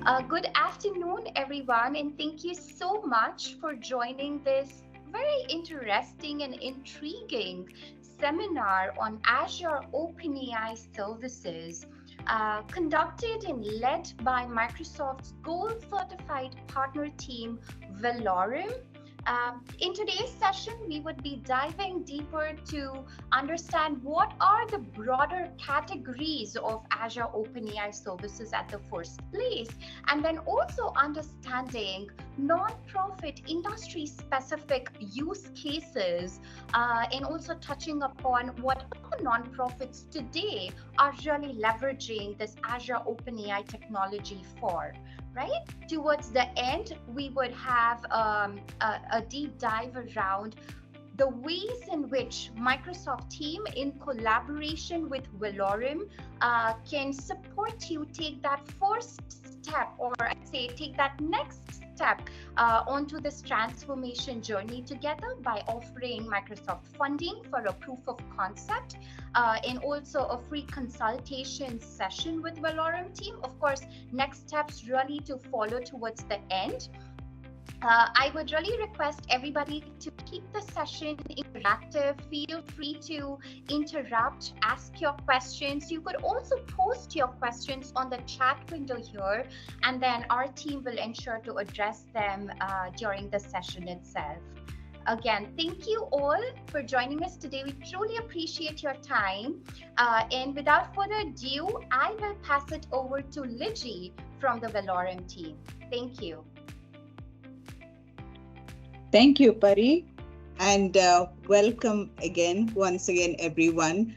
Good afternoon, everyone, and thank you so much for joining this very interesting and intriguing seminar on Azure OpenAI services, conducted and led by Microsoft's Gold Certified Partner Team, Velorum. In today's session, we would be diving deeper to understand what are the broader categories of Azure OpenAI services at the first place, and then also understanding non-profit industry-specific use cases, and also touching upon what non-profits today are really leveraging this Azure OpenAI technology for. Right? Towards the end, we would have a deep dive around the ways in which Microsoft team in collaboration with Velorum can support you take that first step, or I'd say take that next step onto this transformation journey together by offering Microsoft funding for a proof of concept and also a free consultation session with Velorum team. Of course, next steps really to follow towards the end. I would really request everybody to keep the session interactive. Feel free to interrupt, ask your questions. You could also post your questions on the chat window here, and then our team will ensure to address them during the session itself. Again, thank you all for joining us today. We truly appreciate your time. And without further ado, I will pass it over to Ligi from the Velorum team. Thank you. Thank you, Pari, and welcome once again, everyone.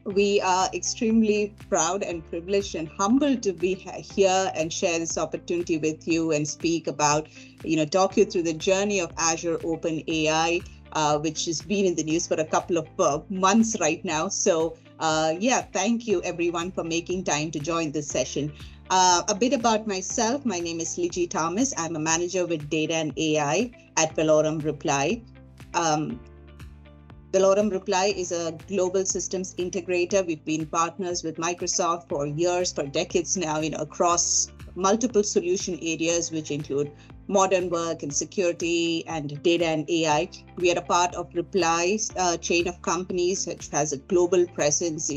We are extremely proud and privileged and humbled to be here and share this opportunity with you and speak about, talk you through the journey of Azure OpenAI, which has been in the news for a couple of months right now. So, thank you, everyone, for making time to join this session. A bit about myself. My name is Ligi Thomas. I'm a manager with Data and AI at Velorum Reply. Velorum Reply is a global systems integrator. We've been partners with Microsoft for years, for decades now, across multiple solution areas, which include modern work and security and data and AI. We are a part of Reply's chain of companies, which has a global presence,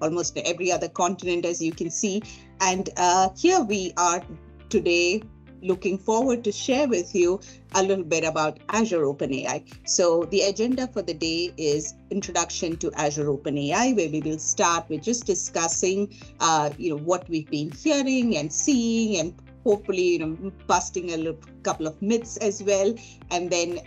almost every other continent, as you can see. And here we are today, looking forward to share with you a little bit about Azure OpenAI. So the agenda for the day is introduction to Azure OpenAI, where we will start with just discussing, what we've been hearing and seeing, and hopefully, busting a couple of myths as well. And then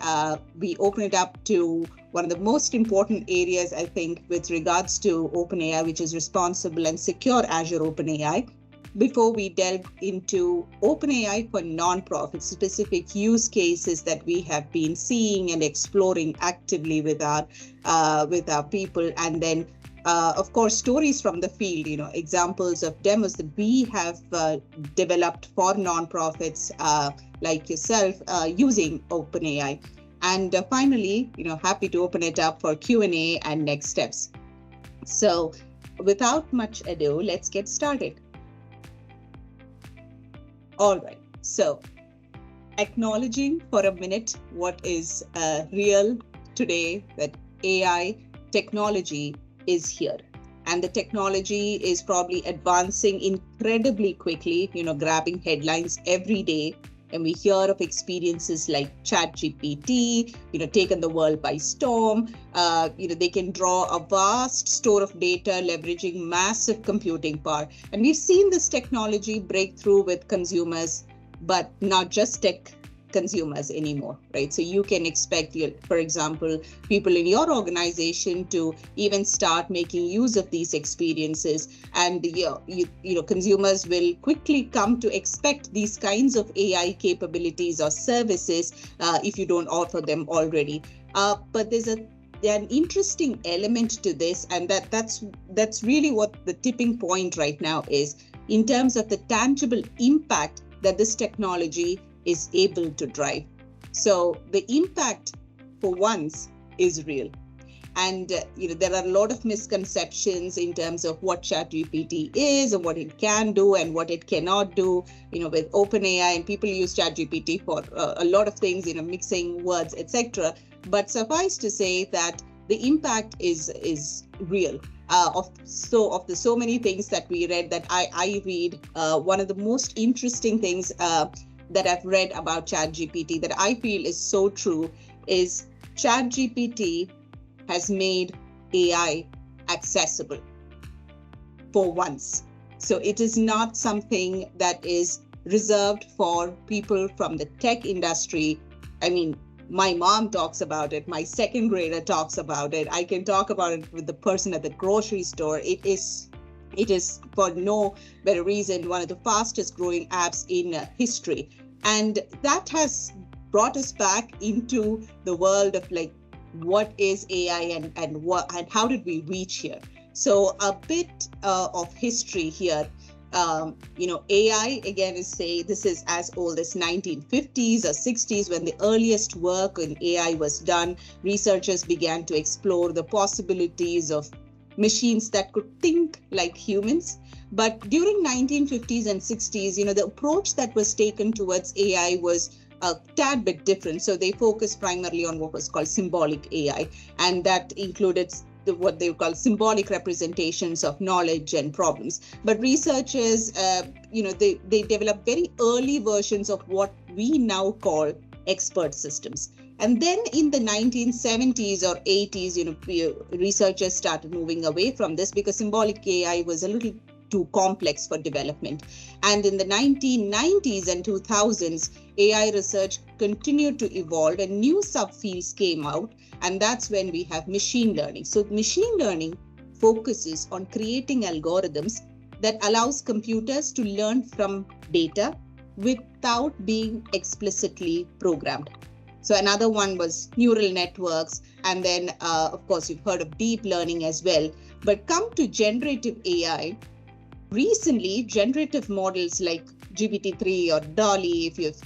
we open it up to one of the most important areas, I think, with regards to OpenAI, which is responsible and secure Azure OpenAI. Before we delve into OpenAI for nonprofits, specific use cases that we have been seeing and exploring actively with our people, and then of course, stories from the field, examples of demos that we have developed for nonprofits like yourself using OpenAI. And finally, happy to open it up for Q&A and next steps. So without much ado, let's get started. All right, so acknowledging for a minute what is real today, that AI technology is here. And the technology is probably advancing incredibly quickly, grabbing headlines every day. And we hear of experiences like ChatGPT, taken the world by storm. They can draw a vast store of data, leveraging massive computing power. And we've seen this technology break through with consumers, but not just tech consumers anymore, right? So you can expect, for example, people in your organization to even start making use of these experiences, and consumers will quickly come to expect these kinds of AI capabilities or services if you don't offer them already. But there's an interesting element to this, and that's really what the tipping point right now is, in terms of the tangible impact that this technology is able to drive. So the impact for once is real. And there are a lot of misconceptions in terms of what ChatGPT is and what it can do and what it cannot do. With OpenAI, and people use ChatGPT for a lot of things, mixing words, etc. But suffice to say that the impact is real. Of so many things that we read, that I read, one of the most interesting things that I've read about ChatGPT that I feel is so true is ChatGPT has made AI accessible for once. So it is not something that is reserved for people from the tech industry. I mean, my mom talks about it. My second grader talks about it. I can talk about it with the person at the grocery store. It is, for no better reason, one of the fastest growing apps in history. And that has brought us back into the world of what is AI and how did we reach here? So a bit of history here. AI, again, this is as old as 1950s or 60s when the earliest work in AI was done. Researchers began to explore the possibilities of machines that could think like humans. But during 1950s and 60s, the approach that was taken towards AI was a tad bit different. So they focused primarily on what was called symbolic AI, and that included what they call symbolic representations of knowledge and problems. But researchers, they developed very early versions of what we now call expert systems. And then in the 1970s or 80s, researchers started moving away from this because symbolic AI was a little too complex for development. And in the 1990s and 2000s, AI research continued to evolve and new subfields came out. And that's when we have machine learning. So machine learning focuses on creating algorithms that allows computers to learn from data without being explicitly programmed. So another one was neural networks. And then, of course, you've heard of deep learning as well. But come to generative AI, recently, generative models like GPT-3 or DALL-E, if you've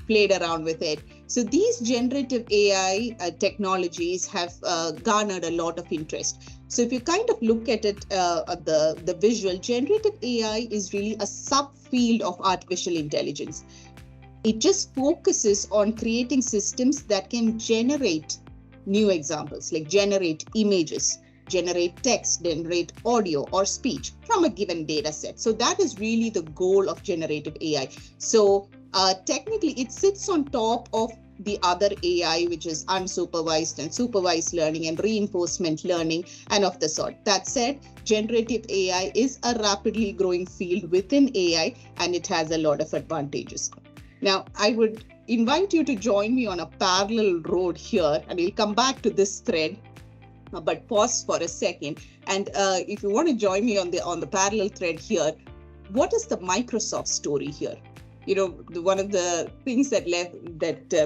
played around with it. So these generative AI technologies have garnered a lot of interest. So if you kind of look at it, the visual, generative AI is really a subfield of artificial intelligence. It just focuses on creating systems that can generate new examples, like generate images, generate text, generate audio or speech from a given data set. So that is really the goal of generative AI. So technically, it sits on top of the other AI, which is unsupervised and supervised learning and reinforcement learning and of the sort. That said, generative AI is a rapidly growing field within AI, and it has a lot of advantages. Now, I would invite you to join me on a parallel road here, and we'll come back to this thread, but pause for a second. And if you want to join me on the parallel thread here, what is the Microsoft story here? One of the things that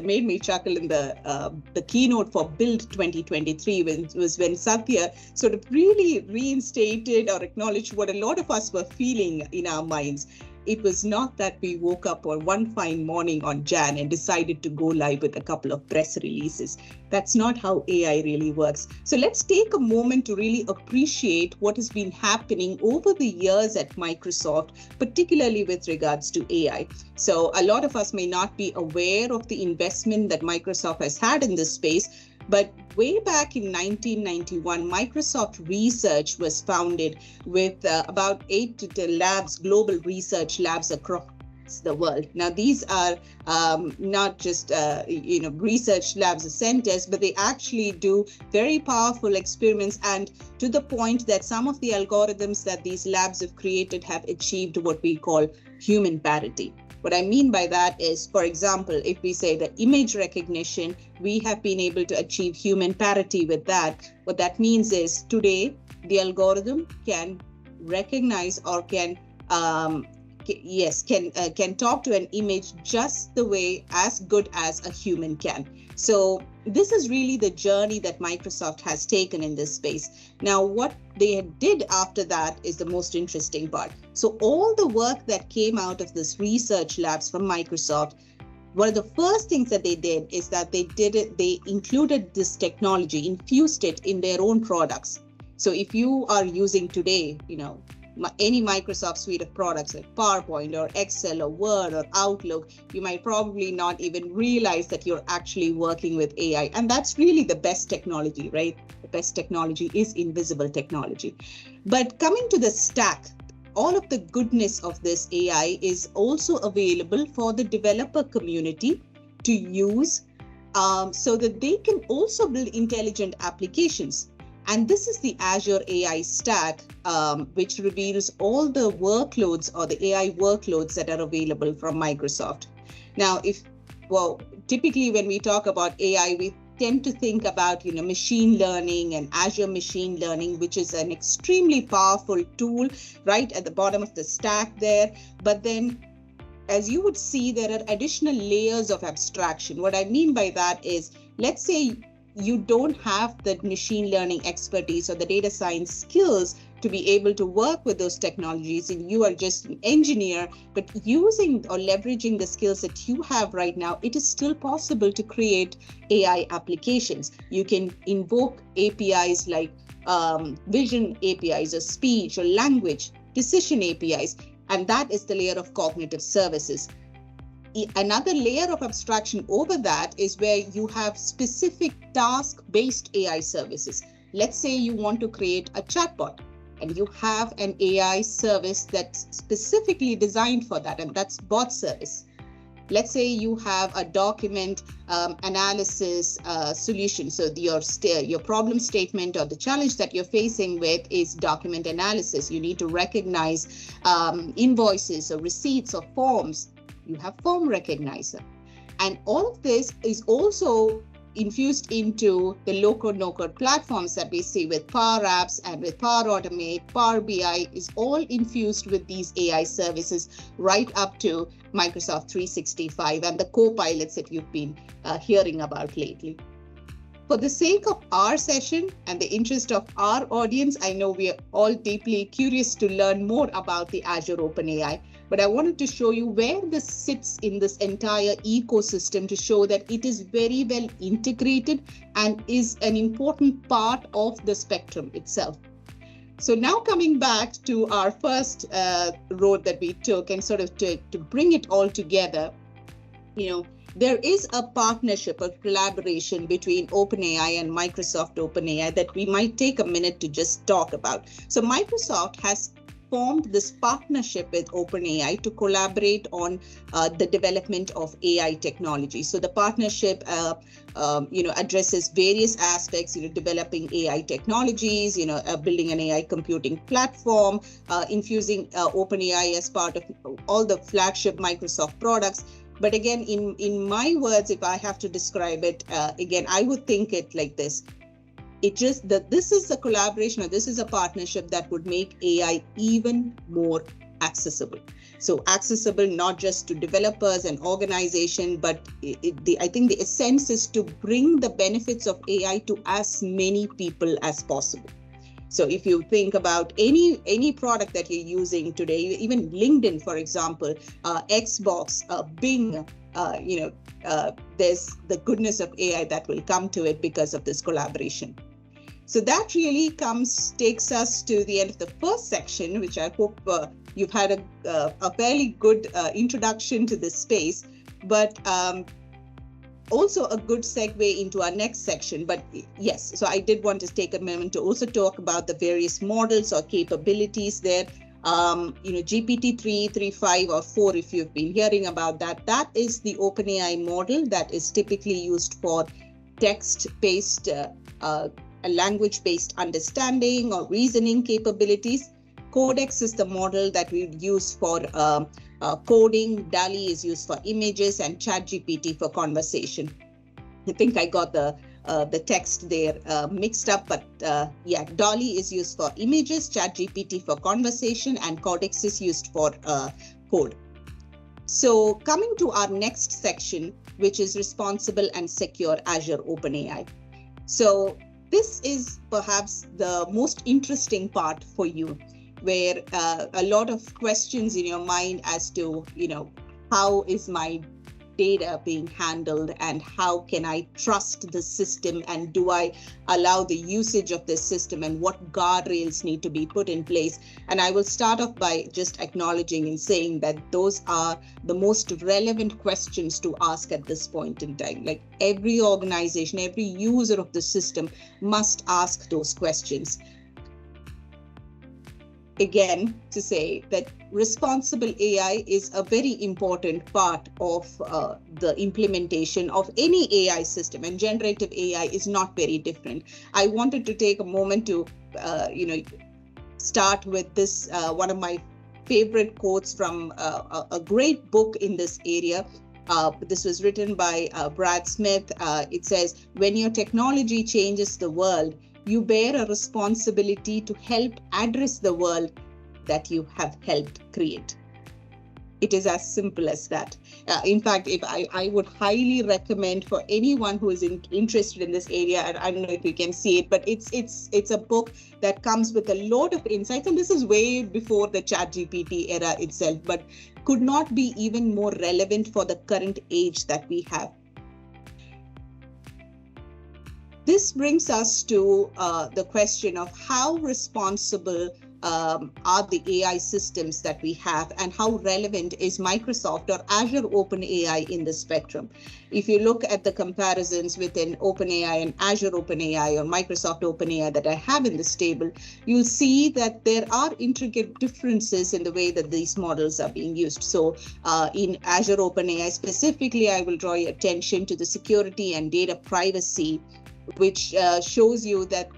made me chuckle in the keynote for Build 2023 was when Satya sort of really reinstated or acknowledged what a lot of us were feeling in our minds. It was not that we woke up on one fine morning on Jan and decided to go live with a couple of press releases. That's not how AI really works. So let's take a moment to really appreciate what has been happening over the years at Microsoft, particularly with regards to AI. So a lot of us may not be aware of the investment that Microsoft has had in this space, but way back in 1991, Microsoft Research was founded with about 8 to 10 labs, global research labs across the world. Now, these are not just research labs or centers, but they actually do very powerful experiments, and to the point that some of the algorithms that these labs have created have achieved what we call human parity. What I mean by that is, for example, if we say that image recognition, we have been able to achieve human parity with that. What that means is today, the algorithm can recognize or can talk to an image just the way as good as a human can. So this is really the journey that Microsoft has taken in this space. Now, what they did after that is the most interesting part. So all the work that came out of this research labs from Microsoft one of the first things that they did is that they included this technology, infused it in their own products. So if you are using today, any Microsoft suite of products like PowerPoint or Excel or Word or Outlook, you might probably not even realize that you're actually working with AI. And that's really the best technology, right? The best technology is invisible technology. But coming to the stack, all of the goodness of this AI is also available for the developer community to use, so that they can also build intelligent applications. And this is the Azure AI Stack, which reveals all the workloads or the AI workloads that are available from Microsoft. Now, typically when we talk about AI, we tend to think about, machine learning and Azure machine learning, which is an extremely powerful tool right at the bottom of the stack there. But then, as you would see, there are additional layers of abstraction. What I mean by that is, let's say you don't have the machine learning expertise or the data science skills to be able to work with those technologies, and you are just an engineer, but using or leveraging the skills that you have right now, it is still possible to create AI applications. You can invoke APIs like vision APIs or speech or language, decision APIs, and that is the layer of cognitive services. Another layer of abstraction over that is where you have specific task-based AI services. Let's say you want to create a chatbot and you have an AI service that's specifically designed for that, and that's bot service. Let's say you have a document analysis solution. So your problem statement or the challenge that you're facing with is document analysis. You need to recognize invoices or receipts or forms. You have Form Recognizer. And all of this is also infused into the low-code, no-code platforms that we see with Power Apps and with Power Automate. Power BI is all infused with these AI services right up to Microsoft 365 and the co-pilots that you've been hearing about lately. For the sake of our session and the interest of our audience, I know we are all deeply curious to learn more about the Azure OpenAI, but I wanted to show you where this sits in this entire ecosystem to show that it is very well integrated and is an important part of the spectrum itself. So now coming back to our first road that we took and sort of to bring it all together, there is a partnership, a collaboration between OpenAI and Microsoft OpenAI that we might take a minute to just talk about. So Microsoft has formed this partnership with OpenAI to collaborate on the development of AI technology. So the partnership, addresses various aspects, developing AI technologies, building an AI computing platform, infusing OpenAI as part of all the flagship Microsoft products. But again, in my words, if I have to describe it, again, I would think it like this. This is a collaboration, or this is a partnership that would make AI even more accessible. So accessible not just to developers and organizations, but I think the essence is to bring the benefits of AI to as many people as possible. So if you think about any product that you're using today, even LinkedIn, for example, Xbox, Bing, there's the goodness of AI that will come to it because of this collaboration. So that really takes us to the end of the first section, which I hope you've had a fairly good introduction to this space, but also a good segue into our next section. But yes, so I did want to take a moment to also talk about the various models or capabilities there. GPT-3, 3.5 or 4, if you've been hearing about that is the OpenAI model that is typically used for text-based, language-based understanding or reasoning capabilities. Codex is the model that we use for coding. DALL-E is used for images, and ChatGPT for conversation. I think I got the text there mixed up, but yeah, DALL-E is used for images, ChatGPT for conversation, and Codex is used for code. So coming to our next section, which is responsible and secure Azure OpenAI. So this is perhaps the most interesting part for you, where a lot of questions in your mind as to, how is my data being handled, and how can I trust the system, and do I allow the usage of this system, and what guardrails need to be put in place. And I will start off by just acknowledging and saying that those are the most relevant questions to ask at this point in time. Like every organization, every user of the system must ask those questions. Again, to say that responsible AI is a very important part of the implementation of any AI system, and generative AI is not very different. I wanted to take a moment to, start with this, one of my favorite quotes from a great book in this area. This was written by Brad Smith. It says, "When your technology changes the world, you bear a responsibility to help address the world that you have helped create." It is as simple as that. In fact, if I would highly recommend for anyone who is interested in this area, and I don't know if you can see it, but it's a book that comes with a lot of insights, and this is way before the ChatGPT era itself, but could not be even more relevant for the current age that we have. This brings us to the question of how responsible are the AI systems that we have, and how relevant is Microsoft or Azure OpenAI in the spectrum. If you look at the comparisons within OpenAI and Azure OpenAI or Microsoft OpenAI that I have in this table, you'll see that there are intricate differences in the way that these models are being used. So in Azure OpenAI specifically, I will draw your attention to the security and data privacy, which shows you that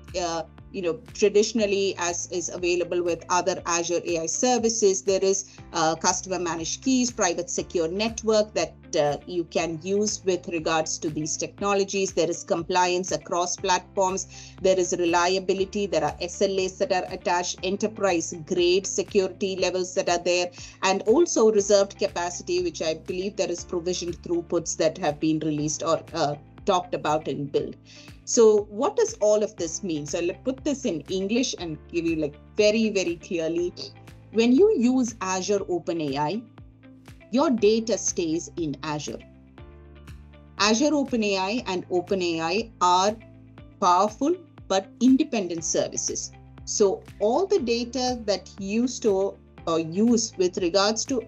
traditionally, as is available with other Azure AI services, there is customer managed keys, private secure network that you can use with regards to these technologies. There is compliance across platforms. There is reliability. There are SLAs that are attached, enterprise grade security levels that are there, and also reserved capacity, which I believe there is provisioned throughputs that have been released or talked about and built. So what does all of this mean? So I'll put this in English and give you like very, very clearly. When you use Azure OpenAI, your data stays in Azure. Azure OpenAI and OpenAI are powerful but independent services. So all the data that you store or use with regards to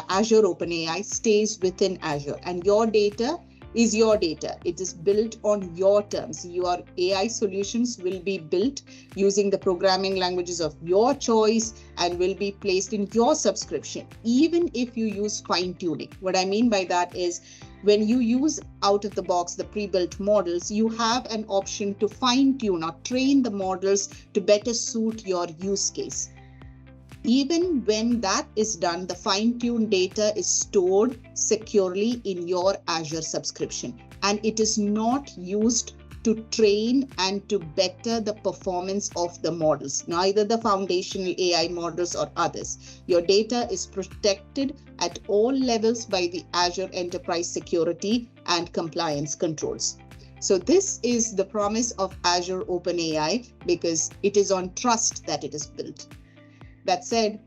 Azure OpenAI stays within Azure, and your data is your data. It is built on your terms. Your AI solutions will be built using the programming languages of your choice and will be placed in your subscription, even if you use fine tuning. What I mean by that is, when you use out of the box the pre-built models, you have an option to fine tune or train the models to better suit your use case. Even when that is done, the fine-tuned data is stored securely in your Azure subscription, and it is not used to train and to better the performance of the models, neither the foundational AI models or others. Your data is protected at all levels by the Azure Enterprise Security and Compliance controls. So this is the promise of Azure OpenAI, because it is on trust that it is built. That said,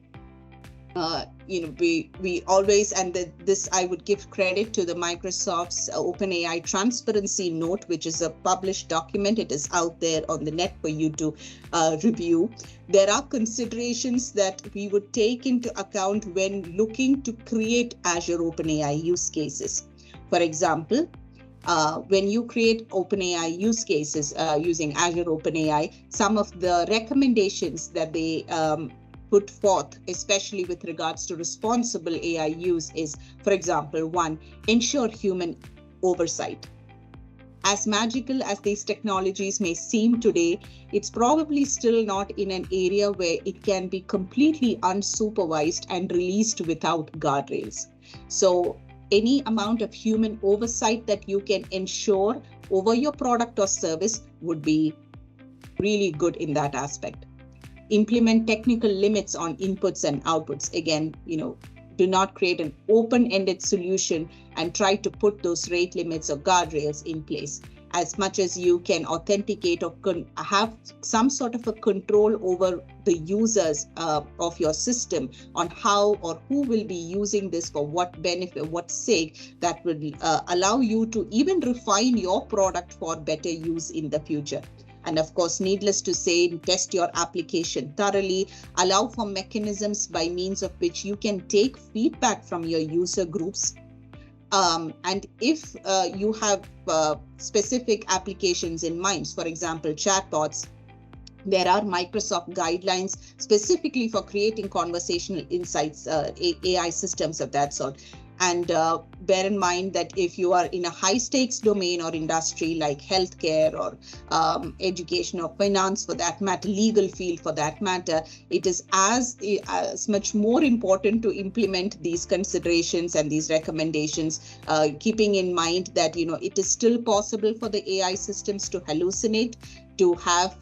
we always, and this I would give credit to the Microsoft's OpenAI transparency note, which is a published document. It is out there on the net for you to review. There are considerations that we would take into account when looking to create Azure OpenAI use cases. For example, when you create OpenAI use cases using Azure OpenAI, some of the recommendations that they put forth, especially with regards to responsible AI use, is, for example, 1, ensure human oversight. As magical as these technologies may seem today, it's probably still not in an area where it can be completely unsupervised and released without guardrails. So any amount of human oversight that you can ensure over your product or service would be really good in that aspect. Implement technical limits on inputs and outputs. Again, do not create an open-ended solution and try to put those rate limits or guardrails in place. as much as you can authenticate or have some sort of a control over the users of your system on how or who will be using this for what benefit, what sake, that will allow you to even refine your product for better use in the future. And of course, needless to say, test your application thoroughly, allow for mechanisms by means of which you can take feedback from your user groups. And if you have specific applications in mind, for example, chatbots, there are Microsoft guidelines specifically for creating conversational insights, AI systems of that sort. And bear in mind that if you are in a high stakes domain or industry like healthcare or education or finance for that matter, legal field for that matter, it is as much more important to implement these considerations and these recommendations, keeping in mind that, it is still possible for the AI systems to hallucinate, to have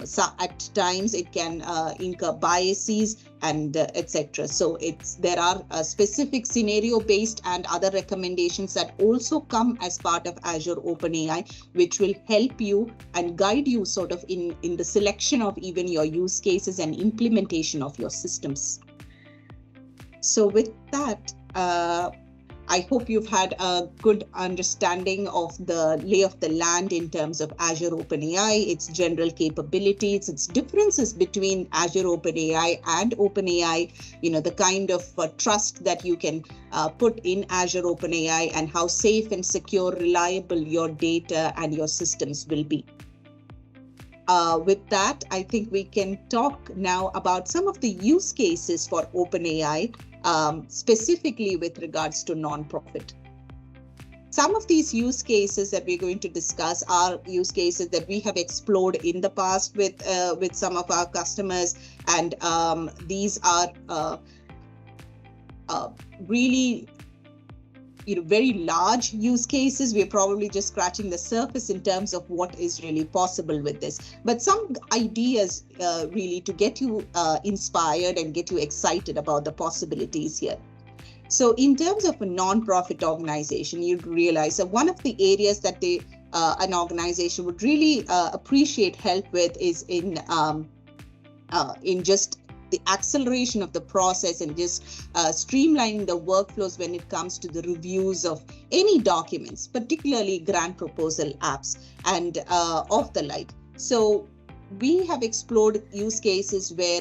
so at times it can incur biases and etc. So there are specific scenario based and other recommendations that also come as part of Azure OpenAI, which will help you and guide you sort of in the selection of even your use cases and implementation of your systems. So with that, I hope you've had a good understanding of the lay of the land in terms of Azure OpenAI, its general capabilities, its differences between Azure OpenAI and OpenAI, the kind of trust that you can put in Azure OpenAI, and how safe and secure, reliable your data and your systems will be. With that, I think we can talk now about some of the use cases for OpenAI, specifically with regards to nonprofit. Some of these use cases that we're going to discuss are use cases that we have explored in the past with some of our customers, and these are really very large use cases. We're probably just scratching the surface in terms of what is really possible with this, but some ideas really to get you inspired and get you excited about the possibilities here. So in terms of a non-profit organization, you'd realize that one of the areas that an organization would really appreciate help with is in just the acceleration of the process and just streamlining the workflows when it comes to the reviews of any documents, particularly grant proposal apps and of the like. So we have explored use cases where,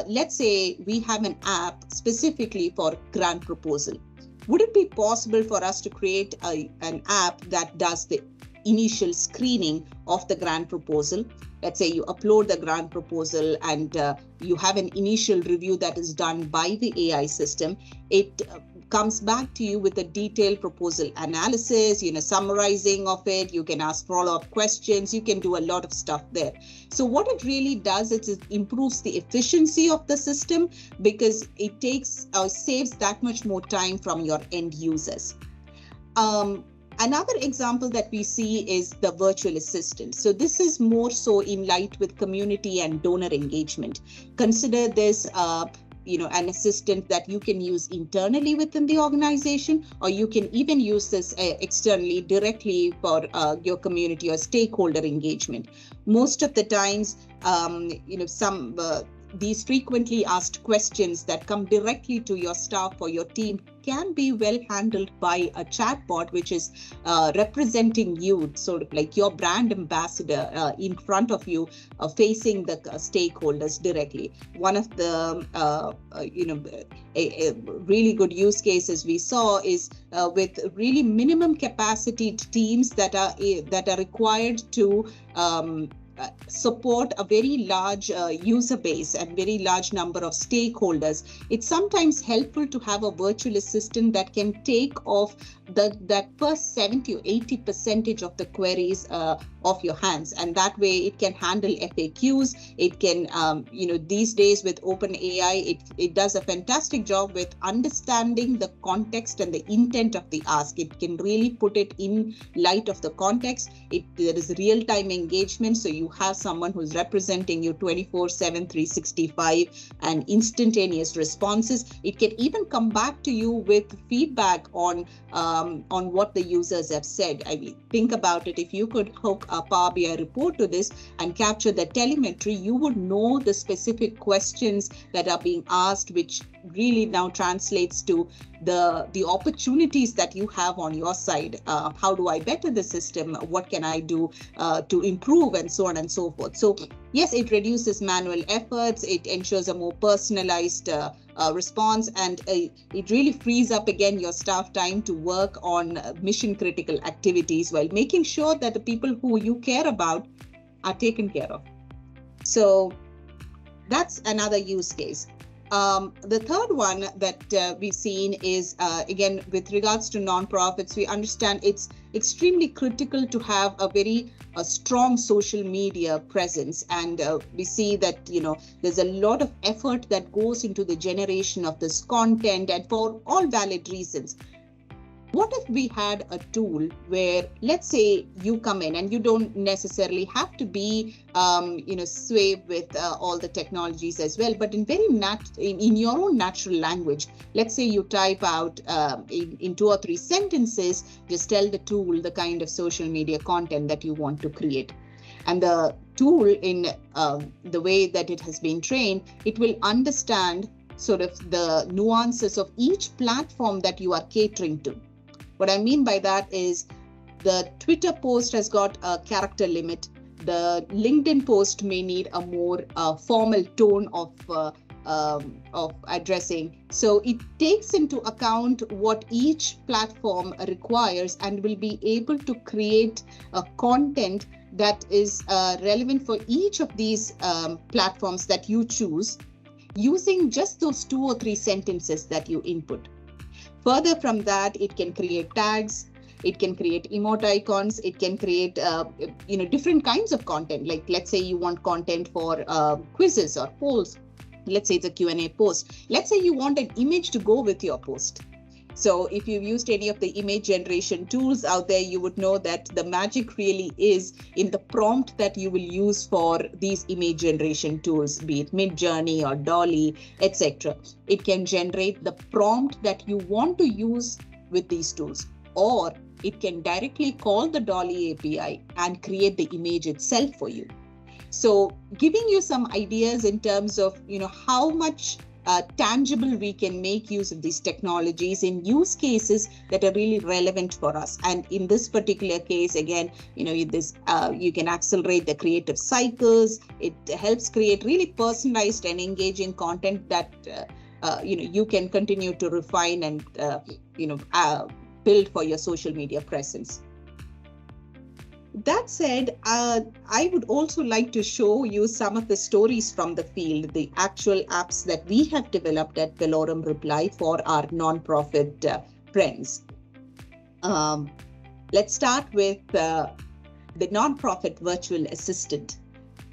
let's say we have an app specifically for grant proposal. Would it be possible for us to create an app that does the initial screening of the grant proposal? Let's say you upload the grant proposal and you have an initial review that is done by the AI system. It comes back to you with a detailed proposal analysis, summarizing of it. You can ask follow-up questions. You can do a lot of stuff there. So what it really does is it improves the efficiency of the system, because it saves that much more time from your end users. Another example that we see is the virtual assistant. So this is more so in light with community and donor engagement. Consider this, an assistant that you can use internally within the organization, or you can even use this externally directly for your community or stakeholder engagement. Most of the times, these frequently asked questions that come directly to your staff or your team can be well handled by a chatbot, which is representing you, sort of like your brand ambassador in front of you, facing the stakeholders directly. One of the a really good use cases we saw is with really minimum capacity teams that are required to support a very large user base and very large number of stakeholders. It's sometimes helpful to have a virtual assistant that can take off that first 70 or 80% of the queries off your hands. And that way it can handle FAQs. It can, these days with OpenAI, it does a fantastic job with understanding the context and the intent of the ask. It can really put it in light of the context. There is real-time engagement. So you have someone who's representing you 24/7, 365 and instantaneous responses. It can even come back to you with feedback on what the users have said. I mean, think about it. If you could hook a Power BI report to this and capture the telemetry, you would know the specific questions that are being asked, which really now translates to the opportunities that you have on your side. How do I better the system? What can I do to improve, and so on and so forth. So yes, it reduces manual efforts. It ensures a more personalized response, and it really frees up again your staff time to work on mission critical activities while making sure that the people who you care about are taken care of. So that's another use case. The third one that we've seen is, again, with regards to nonprofits, we understand it's extremely critical to have a strong social media presence. And we see that, there's a lot of effort that goes into the generation of this content, and for all valid reasons. What if we had a tool where, let's say, you come in and you don't necessarily have to be, swayed with all the technologies as well, but in in your own natural language. Let's say you type out in 2 or 3 sentences, just tell the tool the kind of social media content that you want to create. And the tool, in the way that it has been trained, it will understand sort of the nuances of each platform that you are catering to. What I mean by that is the Twitter post has got a character limit. The LinkedIn post may need a more formal tone of addressing. So it takes into account what each platform requires and will be able to create a content that is relevant for each of these platforms that you choose, using just those 2 or 3 sentences that you input. Further from that, it can create tags, it can create emote icons, it can create different kinds of content. Like, let's say you want content for quizzes or polls. Let's say it's a Q&A post. Let's say you want an image to go with your post. So if you've used any of the image generation tools out there, you would know that the magic really is in the prompt that you will use for these image generation tools, be it Midjourney or Dolly, etc. It can generate the prompt that you want to use with these tools, or it can directly call the Dolly API and create the image itself for you. So giving you some ideas in terms of, how much tangible we can make use of these technologies in use cases that are really relevant for us. And in this particular case, again, you can accelerate the creative cycles. It helps create really personalized and engaging content that you can continue to refine and build for your social media presence. That said, I would also like to show you some of the stories from the field, the actual apps that we have developed at Velorum Reply for our nonprofit friends. Let's start with the nonprofit virtual assistant.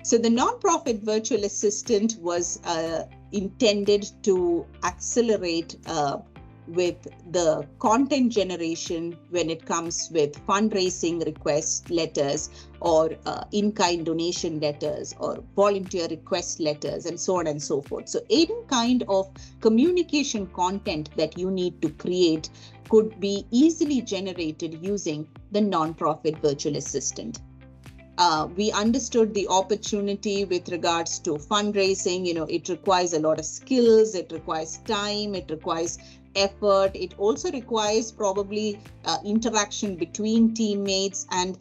So the nonprofit virtual assistant was intended to accelerate with the content generation when it comes with fundraising request letters or in-kind donation letters or volunteer request letters and so on and so forth. So any kind of communication content that you need to create could be easily generated using the nonprofit virtual assistant. We understood the opportunity with regards to fundraising. It requires a lot of skills, it requires time, it requires effort. It also requires probably interaction between teammates, and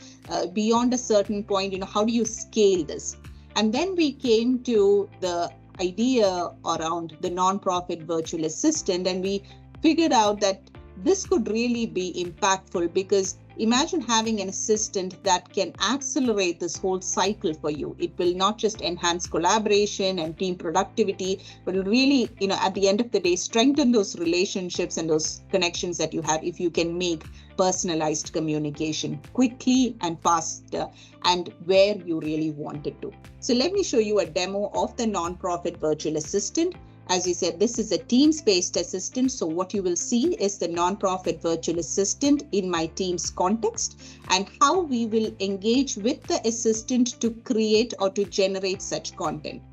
beyond a certain point, how do you scale this? And then we came to the idea around the nonprofit virtual assistant, and we figured out that this could really be impactful because Imagine having an assistant that can accelerate this whole cycle for you. It will not just enhance collaboration and team productivity, but it will really, at the end of the day, strengthen those relationships and those connections that you have if you can make personalized communication quickly and faster and where you really want it to. So let me show you a demo of the nonprofit virtual assistant. As you said, this is a Teams-based assistant. So what you will see is the nonprofit virtual assistant in my Teams context and how we will engage with the assistant to create or to generate such content.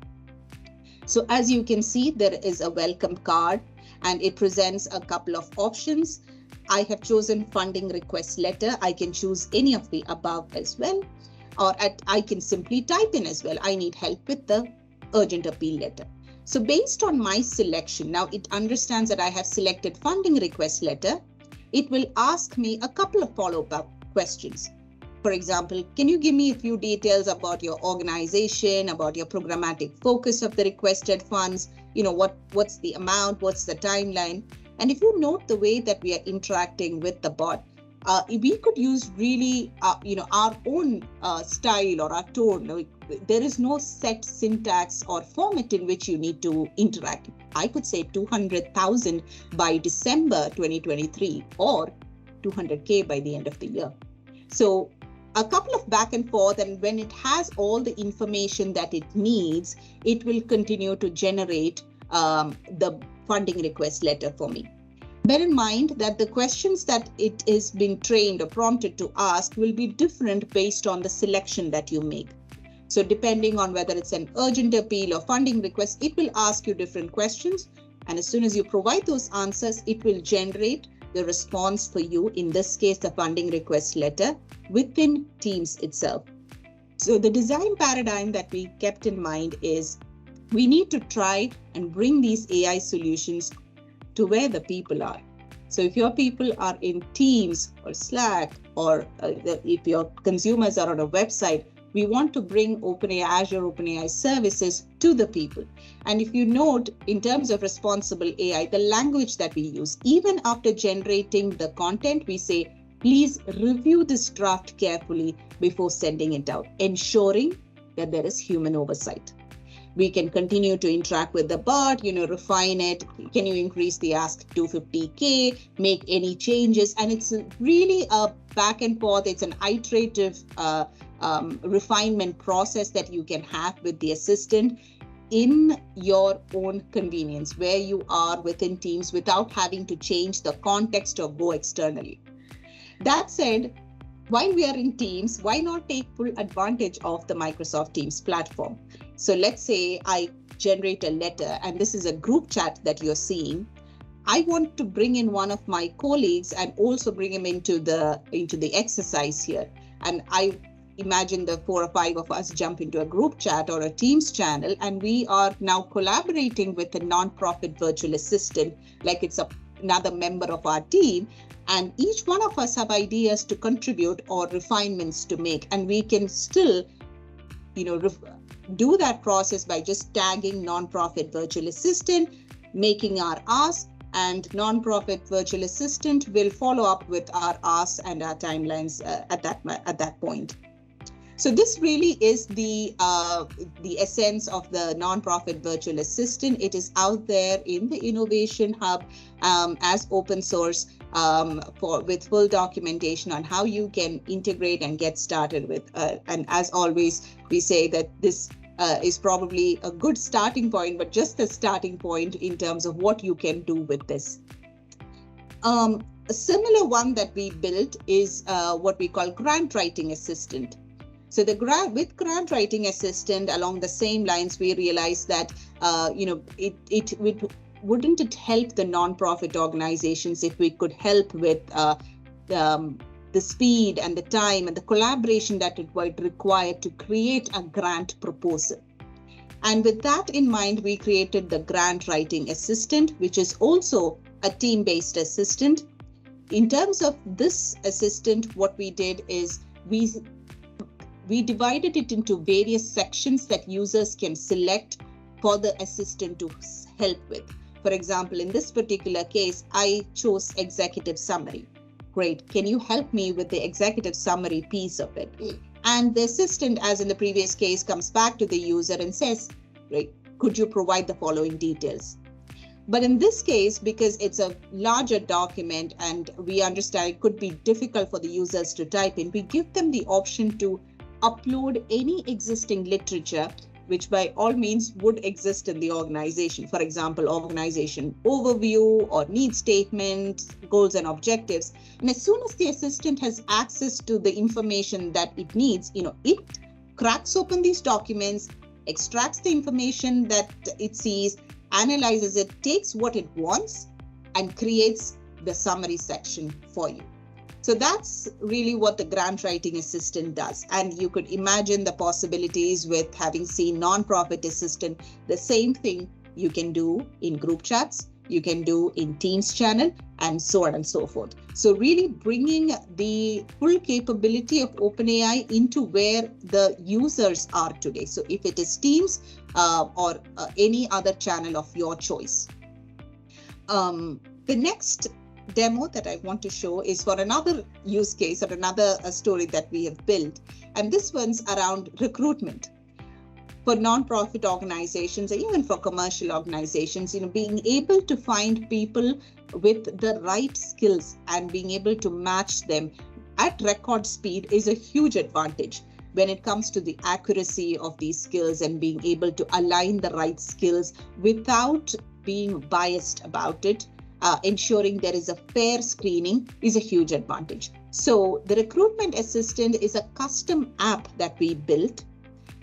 So as you can see, there is a welcome card and it presents a couple of options. I have chosen funding request letter. I can choose any of the above as well, or I can simply type in as well. I need help with the urgent appeal letter. So based on my selection, now it understands that I have selected funding request letter. It will ask me a couple of follow-up questions. For example, can you give me a few details about your organization, about your programmatic focus of the requested funds? What's the amount, what's the timeline? And if you note the way that we are interacting with the bot, we could use really, our own style or our tone. There is no set syntax or format in which you need to interact. I could say 200,000 by December 2023 or 200K by the end of the year. So a couple of back and forth, and when it has all the information that it needs, it will continue to generate the funding request letter for me. Bear in mind that the questions that it is being trained or prompted to ask will be different based on the selection that you make. So depending on whether it's an urgent appeal or funding request, it will ask you different questions. And as soon as you provide those answers, it will generate the response for you, in this case, the funding request letter within Teams itself. So the design paradigm that we kept in mind is we need to try and bring these AI solutions to where the people are. So if your people are in Teams or Slack, or if your consumers are on a website, we want to bring Azure OpenAI services to the people. And if you note, in terms of responsible AI, the language that we use, even after generating the content, we say, please review this draft carefully before sending it out, ensuring that there is human oversight. We can continue to interact with the bot, refine it. Can you increase the ask to 250K, make any changes? And it's really a back and forth. It's an iterative refinement process that you can have with the assistant in your own convenience, where you are within Teams without having to change the context or go externally. That said, while we are in Teams, why not take full advantage of the Microsoft Teams platform? So let's say I generate a letter, and this is a group chat that you're seeing. I want to bring in one of my colleagues and also bring him into the exercise here. And I imagine the 4 or 5 of us jump into a group chat or a Teams channel, and we are now collaborating with a nonprofit virtual assistant, like it's another member of our team. And each one of us have ideas to contribute or refinements to make. And we can still, do that process by just tagging nonprofit virtual assistant, making our ask, and nonprofit virtual assistant will follow up with our asks and our timelines at that point. So this really is the essence of the nonprofit virtual assistant. It is out there in the Innovation Hub as open source with full documentation on how you can integrate and get started with. And as always, we say that this is probably a good starting point, but just a starting point in terms of what you can do with this. A similar one that we built is what we call grant writing assistant. So with grant writing assistant, along the same lines, we realized that wouldn't it help the nonprofit organizations if we could help with the speed and the time and the collaboration that it would require to create a grant proposal. And with that in mind, we created the grant writing assistant, which is also a team-based assistant. In terms of this assistant, what we did is we divided it into various sections that users can select for the assistant to help with. For example, in this particular case, I chose executive summary. great. Can you help me with the executive summary piece of it? And the assistant, as in the previous case, comes back to the user and says, great, could you provide the following details? But in this case, because it's a larger document and we understand it could be difficult for the users to type in, we give them the option to upload any existing literature, which by all means would exist in the organization. For example, organization overview or need statements, goals and objectives. And as soon as the assistant has access to the information that it needs, it cracks open these documents, extracts the information that it sees, analyzes it, takes what it wants, and creates the summary section for you. So that's really what the grant writing assistant does. And you could imagine the possibilities with having seen nonprofit assistant, the same thing you can do in group chats, you can do in Teams channel, and so on and so forth. So really bringing the full capability of OpenAI into where the users are today. So if it is Teams or any other channel of your choice. The next demo that I want to show is for another use case or another story that we have built. And this one's around recruitment. For nonprofit organizations, or even for commercial organizations, being able to find people with the right skills and being able to match them at record speed is a huge advantage when it comes to the accuracy of these skills and being able to align the right skills without being biased about it. Ensuring there is a fair screening is a huge advantage. So the recruitment assistant is a custom app that we built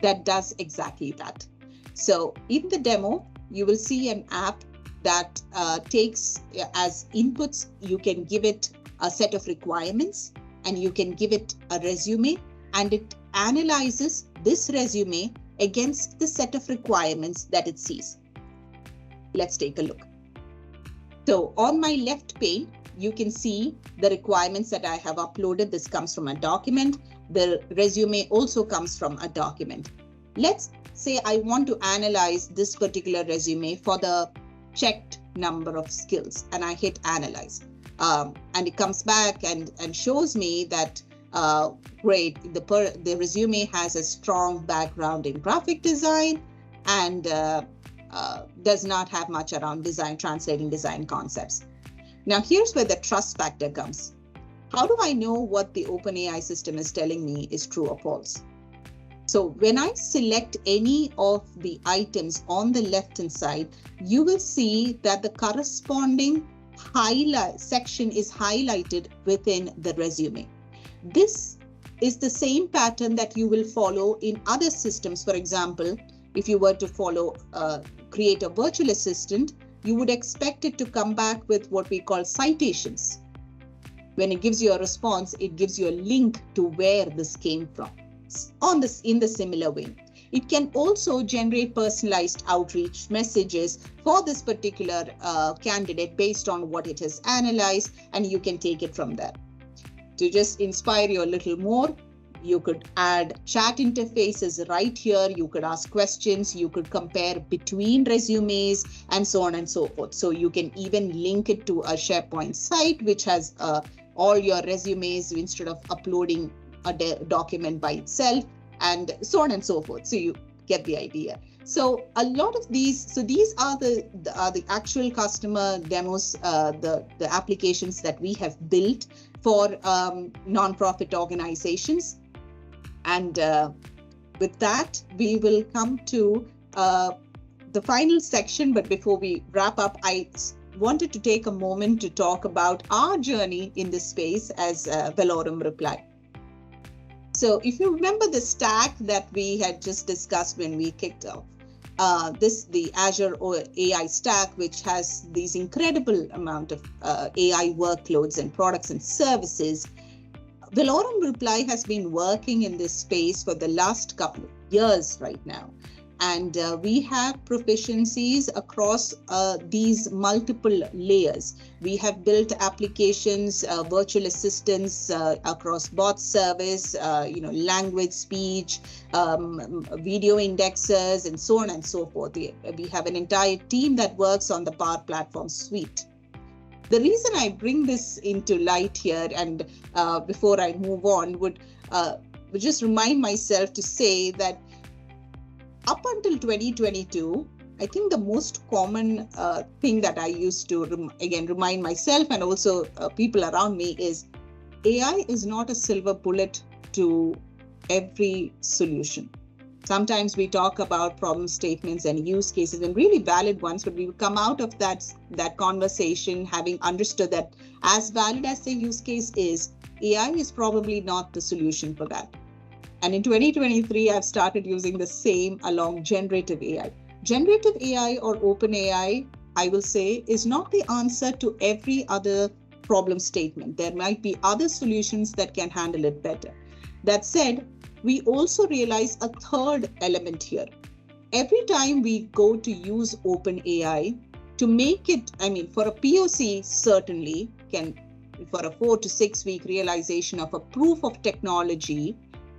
that does exactly that. So in the demo, you will see an app that takes as inputs, you can give it a set of requirements and you can give it a resume, and it analyzes this resume against the set of requirements that it sees. Let's take a look. So on my left pane, you can see the requirements that I have uploaded. This comes from a document. The resume also comes from a document. Let's say I want to analyze this particular resume for the checked number of skills, and I hit analyze. And it comes back and shows me that, great, the resume has a strong background in graphic design and does not have much around translating design concepts. Now, here's where the trust factor comes. How do I know what the OpenAI system is telling me is true or false? So when I select any of the items on the left-hand side, you will see that the corresponding highlight section is highlighted within the resume. This is the same pattern that you will follow in other systems. For example, if you were to create a virtual assistant, you would expect it to come back with what we call citations. When it gives you a response, it gives you a link to where this came from. In the similar way, it can also generate personalized outreach messages for this particular candidate based on what it has analyzed, and you can take it from there. To just inspire you a little more, you could add chat interfaces right here. You could ask questions. You could compare between resumes and so on and so forth. So you can even link it to a SharePoint site, which has all your resumes instead of uploading a document by itself, and so on and so forth. So you get the idea. So a lot of these, so these are the actual customer demos, the applications that we have built for nonprofit organizations. And with that, we will come to the final section. But before we wrap up, I wanted to take a moment to talk about our journey in this space as Velorum Reply. So if you remember the stack that we had just discussed when we kicked off, the Azure AI stack, which has these incredible amount of AI workloads and products and services, Velorum Reply has been working in this space for the last couple of years right now. And we have proficiencies across these multiple layers. We have built applications, virtual assistants across bot service, language, speech, video indexers, and so on and so forth. We have an entire team that works on the Power Platform suite. The reason I bring this into light here, and before I move on, would just remind myself to say that up until 2022, I think the most common thing that I used to, remind myself and also people around me is AI is not a silver bullet to every solution. Sometimes we talk about problem statements and use cases and really valid ones, but we come out of that conversation having understood that as valid as the use case is, AI is probably not the solution for that. And in 2023, I've started using the same along generative AI. Generative AI or OpenAI, I will say, is not the answer to every other problem statement. There might be other solutions that can handle it better. That said, we also realize a third element here. Every time we go to use OpenAI to make it, for a POC, certainly for a 4 to 6 week realization of a proof of technology,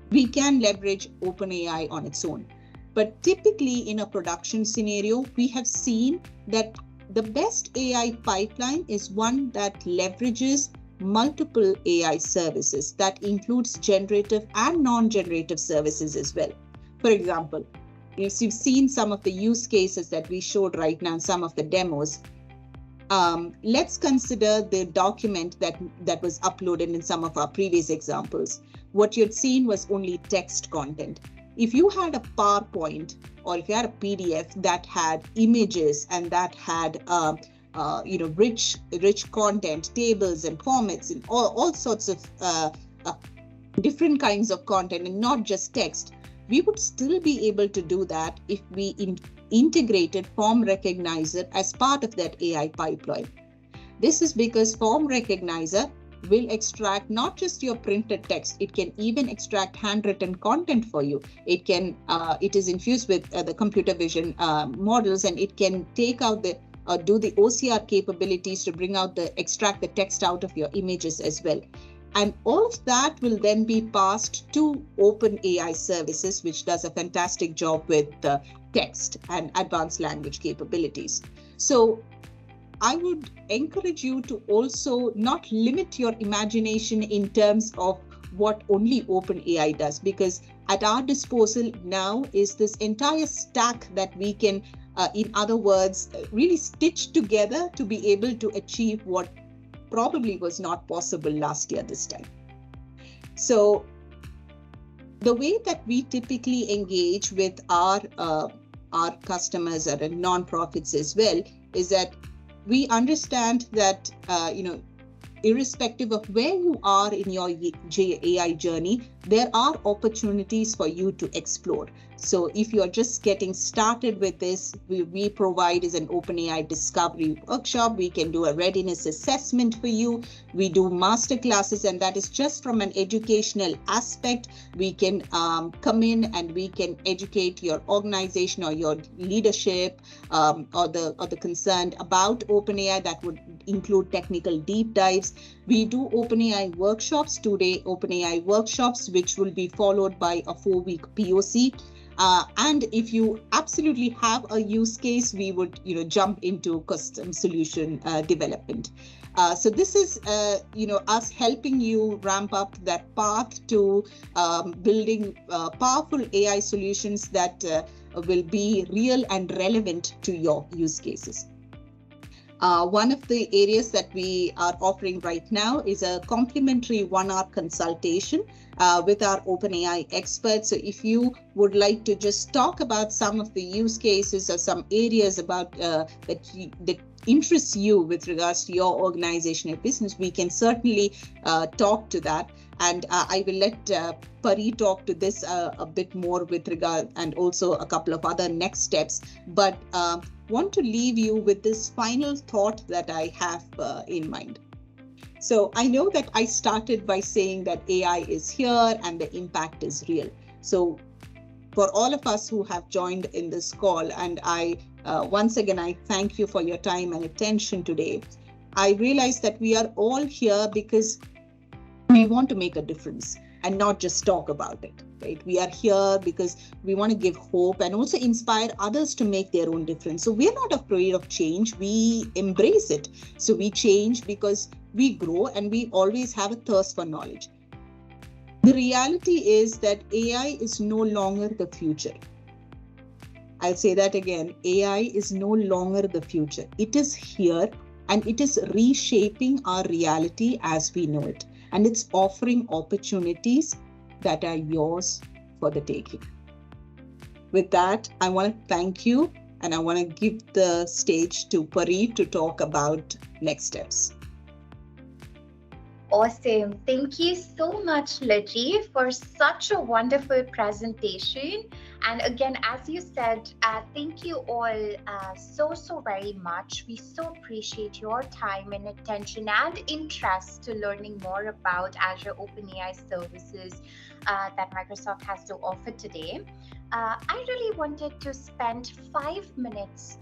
we can leverage OpenAI on its own. But typically in a production scenario, we have seen that the best AI pipeline is one that leverages multiple AI services that includes generative and non-generative services as well. For example, if you've seen some of the use cases that we showed right now, some of the demos, let's consider the document that was uploaded in some of our previous examples. What you'd seen was only text content. If you had a PowerPoint or if you had a PDF that had images and that had rich content, tables and formats and all sorts of different kinds of content and not just text, we would still be able to do that if we integrated Form Recognizer as part of that AI pipeline. This is because Form Recognizer will extract not just your printed text, it can even extract handwritten content for you. It is infused with the computer vision models, and it can take out do the OCR capabilities to extract the text out of your images as well. And all of that will then be passed to OpenAI services, which does a fantastic job with text and advanced language capabilities. So I would encourage you to also not limit your imagination in terms of what only OpenAI does, because at our disposal now is this entire stack that we can, in other words, really stitch together to be able to achieve what probably was not possible last year this time. So the way that we typically engage with our customers or nonprofits as well is that we understand that, irrespective of where you are in your AI journey, there are opportunities for you to explore. So if you're just getting started with this, we provide is an OpenAI discovery workshop. We can do a readiness assessment for you. We do master classes, and that is just from an educational aspect. We can come in and we can educate your organization or your leadership or the concerned about OpenAI. That would include technical deep dives. We do OpenAI workshops, 2-day OpenAI workshops, which will be followed by a 4-week POC. And if you absolutely have a use case, we would, jump into custom solution development. So this is, us helping you ramp up that path to building powerful AI solutions that will be real and relevant to your use cases. One of the areas that we are offering right now is a complimentary 1-hour consultation with our OpenAI experts. So if you would like to just talk about some of the use cases or some areas about that interests you with regards to your organization or business, we can certainly talk to that. And I will let Pari talk to this a bit more with regard, and also a couple of other next steps. But want to leave you with this final thought that I have in mind. So I know that I started by saying that AI is here and the impact is real. So for all of us who have joined in this call, and once again, I thank you for your time and attention today. I realize that we are all here because we want to make a difference. and not just talk about it, right? We are here because we want to give hope and also inspire others to make their own difference. So we're not afraid of change. We embrace it. So we change because we grow and we always have a thirst for knowledge. The reality is that AI is no longer the future. I'll say that again. AI is no longer the future. It is here and it is reshaping our reality as we know it. And it's offering opportunities that are yours for the taking. With that, I want to thank you and I want to give the stage to Pari to talk about next steps. Awesome. Thank you so much, Laji, for such a wonderful presentation. And again, as you said, thank you all so very much. We so appreciate your time and attention and interest to learning more about Azure OpenAI services that Microsoft has to offer today. I really wanted to spend 5 minutes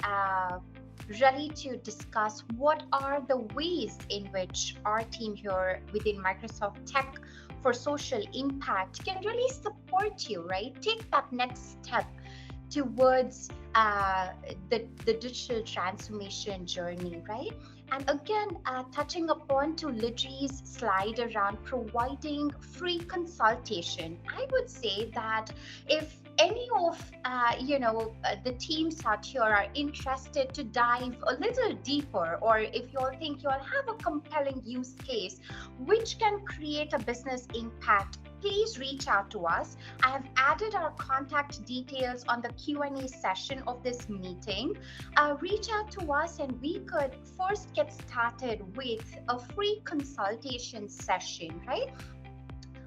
really to discuss what are the ways in which our team here within Microsoft Tech for Social Impact can really support you, right? Take that next step towards the digital transformation journey, right? And again, touching upon to Liji's slide around providing free consultation, I would say that if any of the teams out here are interested to dive a little deeper, or if you all think you all have a compelling use case which can create a business impact, please reach out to us. I have added our contact details on the Q&A session of this meeting. Reach out to us and we could first get started with a free consultation session, right?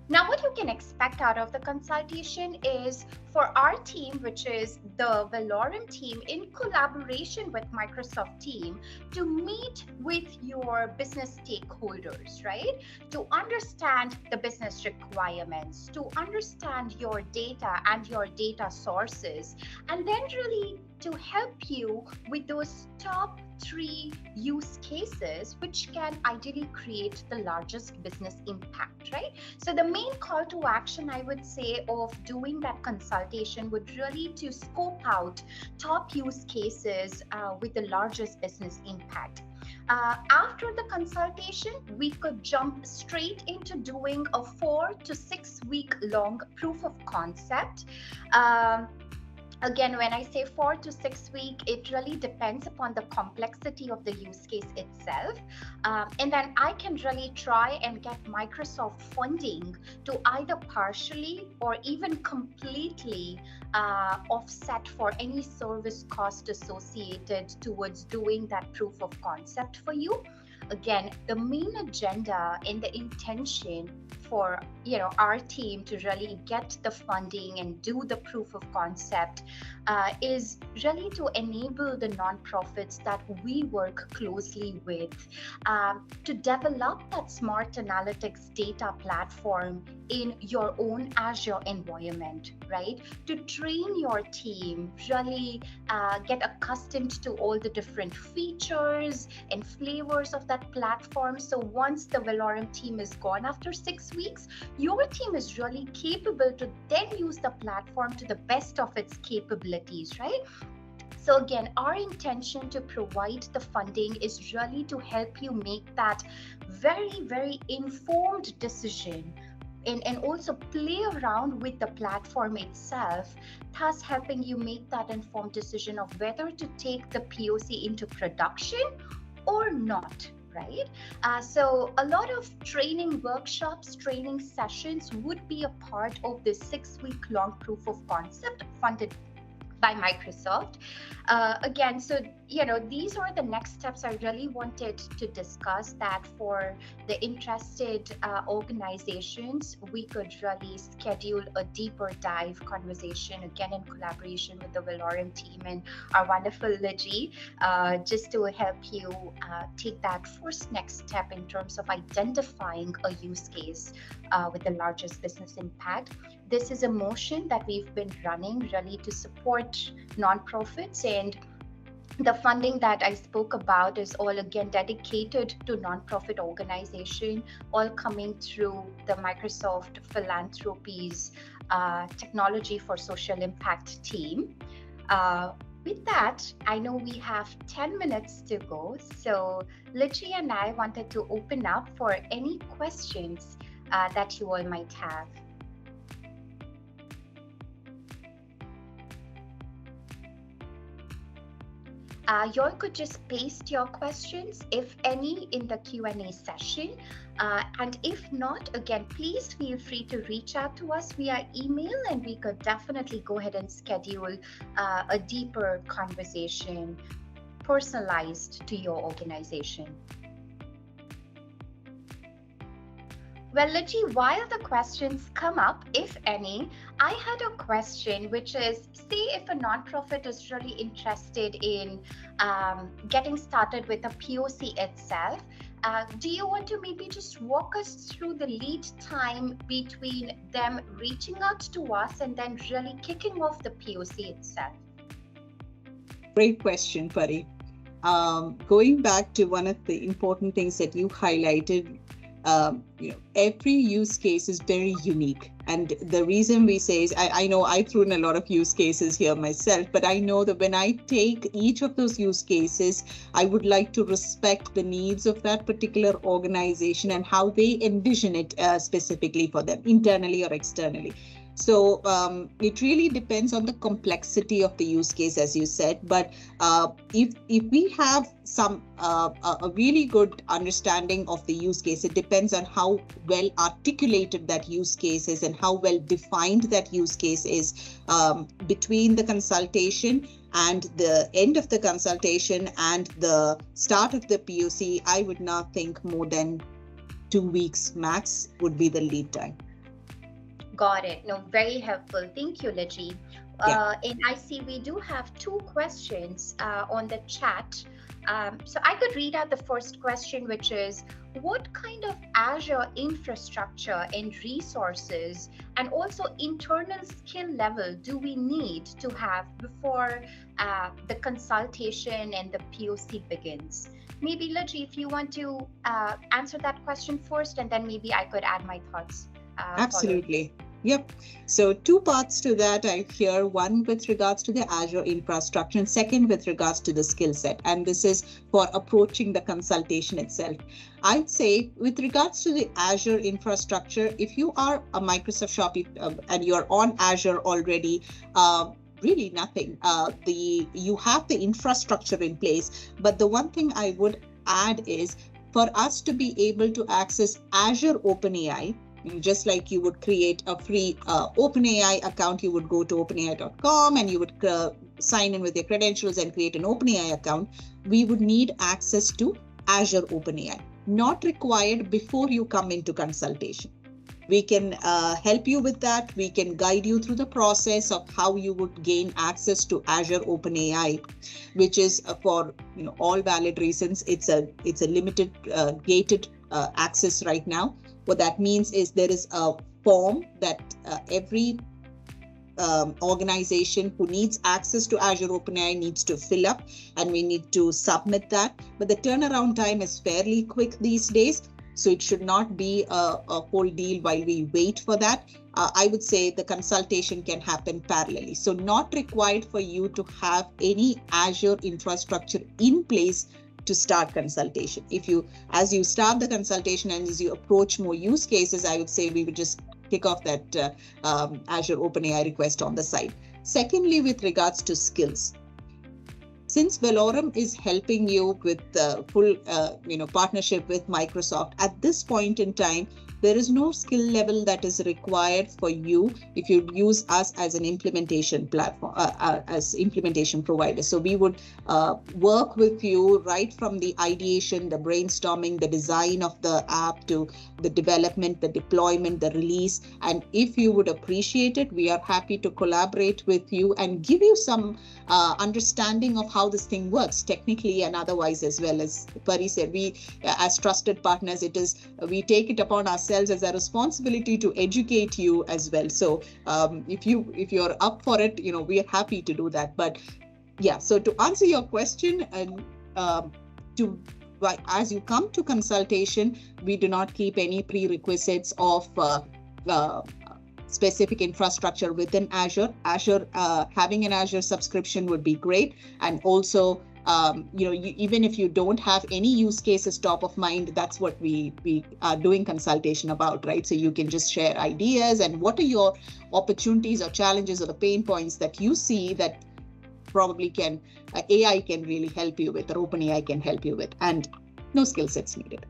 Now, what you can expect out of the consultation is for our team, which is the Valorem team in collaboration with Microsoft team, to meet with your business stakeholders, right? To understand the business requirements, to understand your data and your data sources, and then really to help you with those top 3 use cases which can ideally create the largest business impact, right? So the main call to action, I would say, of doing that consultation would really to scope out top use cases with the largest business impact. After the consultation, we could jump straight into doing a 4 to 6 week long proof of concept. Again, when I say 4 to 6 weeks, it really depends upon the complexity of the use case itself. And then I can really try and get Microsoft funding to either partially or even completely offset for any service cost associated towards doing that proof of concept for you. Again, the main agenda and the intention for our team to really get the funding and do the proof of concept is really to enable the nonprofits that we work closely with to develop that smart analytics data platform in your own Azure environment, right? To train your team, really get accustomed to all the different features and flavors of that platform. So once the Valorem team is gone after 6 weeks, your team is really capable to then use the platform to the best of its capabilities, right? So again, our intention to provide the funding is really to help you make that very, very informed decision and also play around with the platform itself, thus helping you make that informed decision of whether to take the POC into production or not. Right? So a lot of training workshops, training sessions would be a part of this 6-week-long proof of concept funded by Microsoft. Again, so these are the next steps I really wanted to discuss, that for the interested organizations, we could really schedule a deeper dive conversation, again in collaboration with the Valorem team and our wonderful Liji, just to help you take that first next step in terms of identifying a use case with the largest business impact. This is a motion that we've been running really to support nonprofits, and The funding that I spoke about is all again dedicated to nonprofit organization, all coming through the Microsoft Philanthropies Technology for Social Impact team. Uh, with that, I know we have 10 minutes to go. So Lichi and I wanted to open up for any questions that you all might have. You all could just paste your questions, if any, in the Q&A session. And if not, again, please feel free to reach out to us via email, and we could definitely go ahead and schedule a deeper conversation personalized to your organization. Well, Lichi, while the questions come up, if any, I had a question, which is, say if a nonprofit is really interested in getting started with a POC itself, do you want to maybe just walk us through the lead time between them reaching out to us and then really kicking off the POC itself? Great question, Pari. Going back to one of the important things that you highlighted, every use case is very unique. And the reason we say is, I know I threw in a lot of use cases here myself, but I know that when I take each of those use cases, I would like to respect the needs of that particular organization and how they envision it specifically for them, internally or externally. So it really depends on the complexity of the use case, as you said. But if we have some a really good understanding of the use case, it depends on how well articulated that use case is and how well defined that use case is between the consultation and the end of the consultation and the start of the POC. I would not think more than 2 weeks max would be the lead time. Got it. No, very helpful. Thank you, Lichi. And I see we do have 2 questions on the chat. So I could read out the first question, which is, what kind of Azure infrastructure and resources and also internal skill level do we need to have before the consultation and the POC begins? Maybe, Lichi, if you want to answer that question first, and then maybe I could add my thoughts. Absolutely. Yep. So 2 parts to that I hear. One with regards to the Azure infrastructure, and second with regards to the skill set. And this is for approaching the consultation itself. I'd say with regards to the Azure infrastructure, if you are a Microsoft shop and you're on Azure already, really nothing. You have the infrastructure in place. But the one thing I would add is, for us to be able to access Azure OpenAI, just like you would create a free OpenAI account, you would go to openai.com and you would sign in with your credentials and create an OpenAI account. We would need access to Azure OpenAI. Not required before you come into consultation. We can help you with that. We can guide you through the process of how you would gain access to Azure OpenAI, which is for all valid reasons. It's a limited gated access right now. What that means is there is a form that every organization who needs access to Azure OpenAI needs to fill up, and we need to submit that. But the turnaround time is fairly quick these days, so it should not be a whole deal while we wait for that. I would say the consultation can happen parallelly. So not required for you to have any Azure infrastructure in place to start consultation. As you start the consultation and as you approach more use cases, I would say we would just kick off that Azure OpenAI request on the side. Secondly, with regards to skills, since Velorum is helping you with the full partnership with Microsoft, at this point in time, there is no skill level that is required for you if you use us as an implementation platform, as implementation provider. So we would work with you right from the ideation, the brainstorming, the design of the app, to the development, the deployment, the release. And if you would appreciate it, we are happy to collaborate with you and give you some understanding of how this thing works technically and otherwise as well. As Pari said, we as trusted partners, we take it upon ourselves as a responsibility to educate you as well. So if you're up for it, we are happy to do that. But Yeah, so to answer your question, to as you come to consultation, we do not keep any prerequisites of uh, specific infrastructure within Azure. Having an Azure subscription would be great, and also even if you don't have any use cases top of mind, that's what we are doing consultation about, right? So you can just share ideas and what are your opportunities or challenges or the pain points that you see that probably AI can really help you with, or OpenAI can help you with, and no skill sets needed.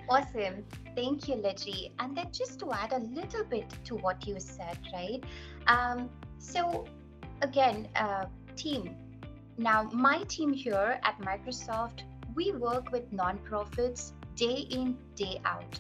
Awesome. Thank you, Leji. And then just to add a little bit to what you said, right? So again, team. Now, my team here at Microsoft, we work with nonprofits day in, day out.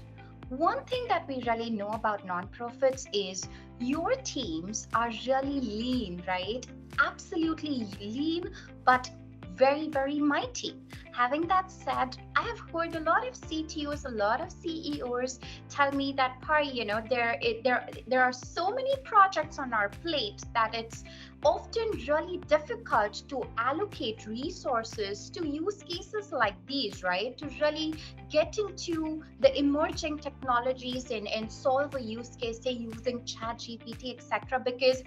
One thing that we really know about nonprofits is your teams are really lean, right? Absolutely lean, but very, very mighty. Having that said, I have heard a lot of CTOs, a lot of CEOs tell me that, Pari, there are so many projects on our plate that it's often really difficult to allocate resources to use cases like these, right? To really get into the emerging technologies and solve a use case, say using ChatGPT, etc. Because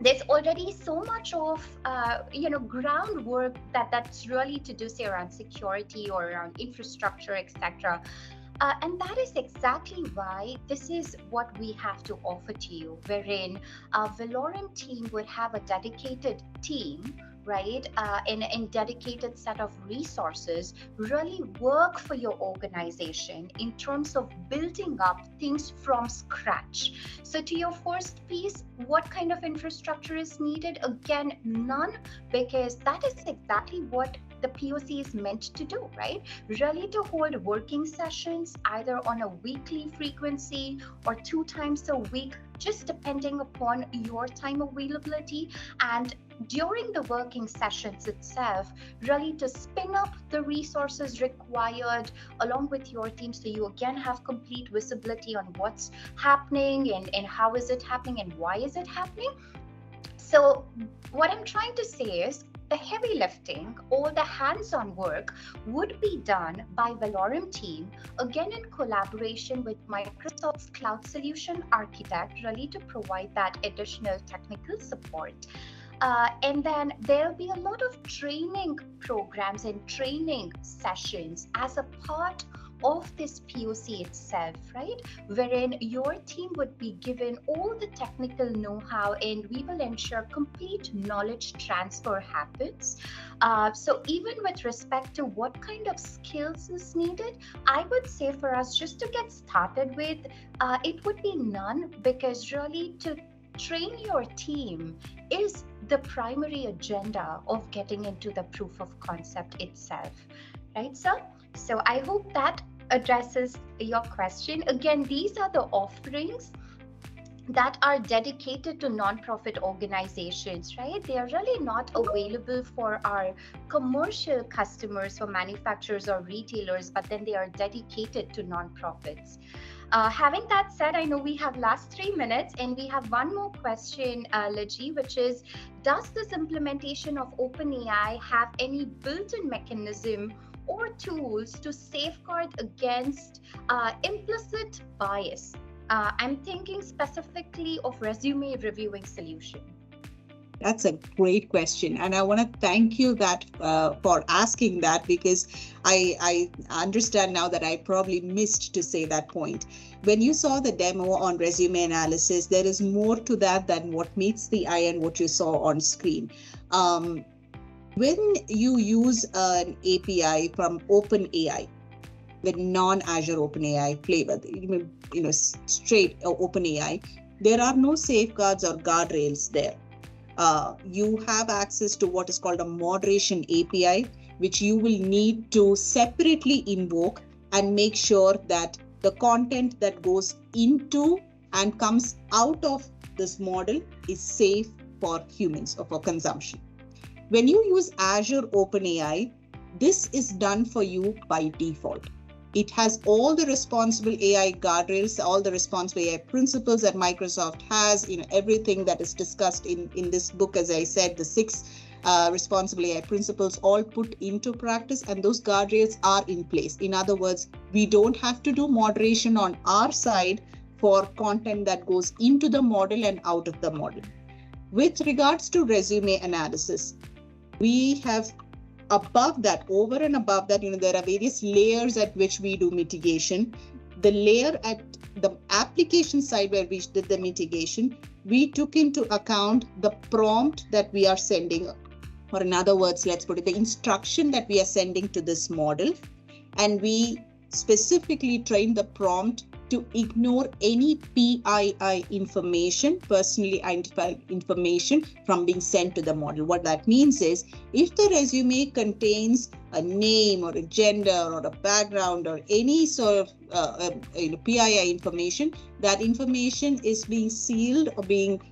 there's already so much of groundwork that's really to do, say, around security or around infrastructure, etc. And that is exactly why this is what we have to offer to you, wherein our Valorem team would have a dedicated team, right, and dedicated set of resources really work for your organization in terms of building up things from scratch. So to your first piece, what kind of infrastructure is needed? Again, none, because that is exactly what the POC is meant to do, right? Really to hold working sessions either on a weekly frequency or 2 times a week, just depending upon your time availability. And during the working sessions itself, really to spin up the resources required along with your team, so you again have complete visibility on what's happening and how is it happening and why is it happening. So what I'm trying to say is the heavy lifting, all the hands-on work would be done by Valorem team, again in collaboration with Microsoft's cloud solution architect, really to provide that additional technical support. And then there'll be a lot of training programs and training sessions as a part of this POC itself, right? Wherein your team would be given all the technical know-how and we will ensure complete knowledge transfer happens. So even with respect to what kind of skills is needed, I would say for us just to get started with, it would be none, because really to train your team is the primary agenda of getting into the proof of concept itself, right, sir? So I hope that addresses your question. Again, these are the offerings that are dedicated to nonprofit organizations, right? They are really not available for our commercial customers, for manufacturers or retailers, but then they are dedicated to nonprofits. Having that said, I know we have last 3 minutes and we have one more question, Leji, which is, does this implementation of OpenAI have any built-in mechanism or tools to safeguard against implicit bias? I'm thinking specifically of resume reviewing solution. That's a great question, and I want to thank you for asking that, because I understand now that I probably missed to say that point. When you saw the demo on resume analysis, there is more to that than what meets the eye and what you saw on screen. When you use an API from OpenAI, the non-Azure OpenAI flavor, straight OpenAI, there are no safeguards or guardrails there. You have access to what is called a moderation API, which you will need to separately invoke and make sure that the content that goes into and comes out of this model is safe for humans or for consumption. When you use Azure OpenAI, this is done for you by default. It has all the responsible AI guardrails, all the responsible AI principles that Microsoft has, everything that is discussed in this book, as I said, the 6 responsible AI principles all put into practice, and those guardrails are in place. In other words, we don't have to do moderation on our side for content that goes into the model and out of the model. With regards to resume analysis, we have above that, over and above that, there are various layers at which we do mitigation. The layer at the application side where we did the mitigation, we took into account the prompt that we are sending, or in other words, let's put it, the instruction that we are sending to this model. And we specifically trained the prompt to ignore any PII information, personally identified information, from being sent to the model. What that means is, if the resume contains a name or a gender or a background or any sort of PII information, that information is being sealed or being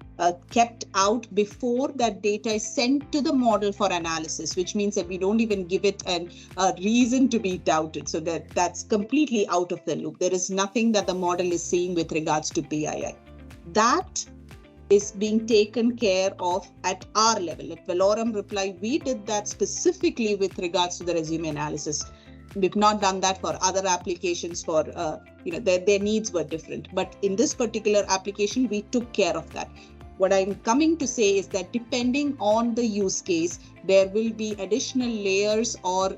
kept out before that data is sent to the model for analysis, which means that we don't even give it a reason to be doubted. So that's completely out of the loop. There is nothing that the model is seeing with regards to PII. That is being taken care of at our level. At Valorem Reply, we did that specifically with regards to the resume analysis. We've not done that for other applications for, their needs were different. But in this particular application, we took care of that. What I'm coming to say is that depending on the use case, there will be additional layers or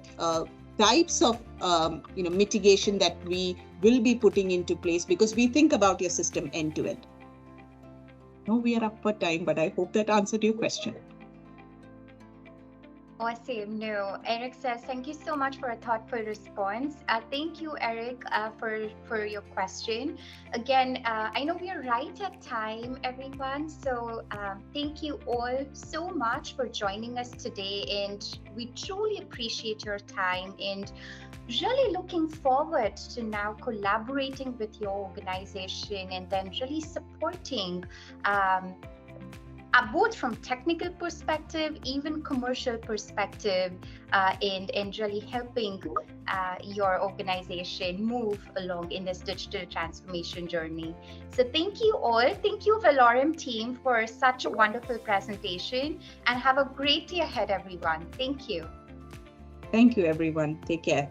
types of mitigation that we will be putting into place, because we think about your system end to end. No, we are up for time, but I hope that answered your question. Awesome. No, Eric says, thank you so much for a thoughtful response. Thank you, Eric, for your question. Again, I know we are right at time, everyone. So thank you all so much for joining us today. And we truly appreciate your time and really looking forward to now collaborating with your organization and then really supporting both from technical perspective, even commercial perspective, and really helping your organization move along in this digital transformation journey. So thank you all. Thank you, Valorem team, for such a wonderful presentation, and have a great day ahead, everyone. Thank you. Thank you, everyone. Take care.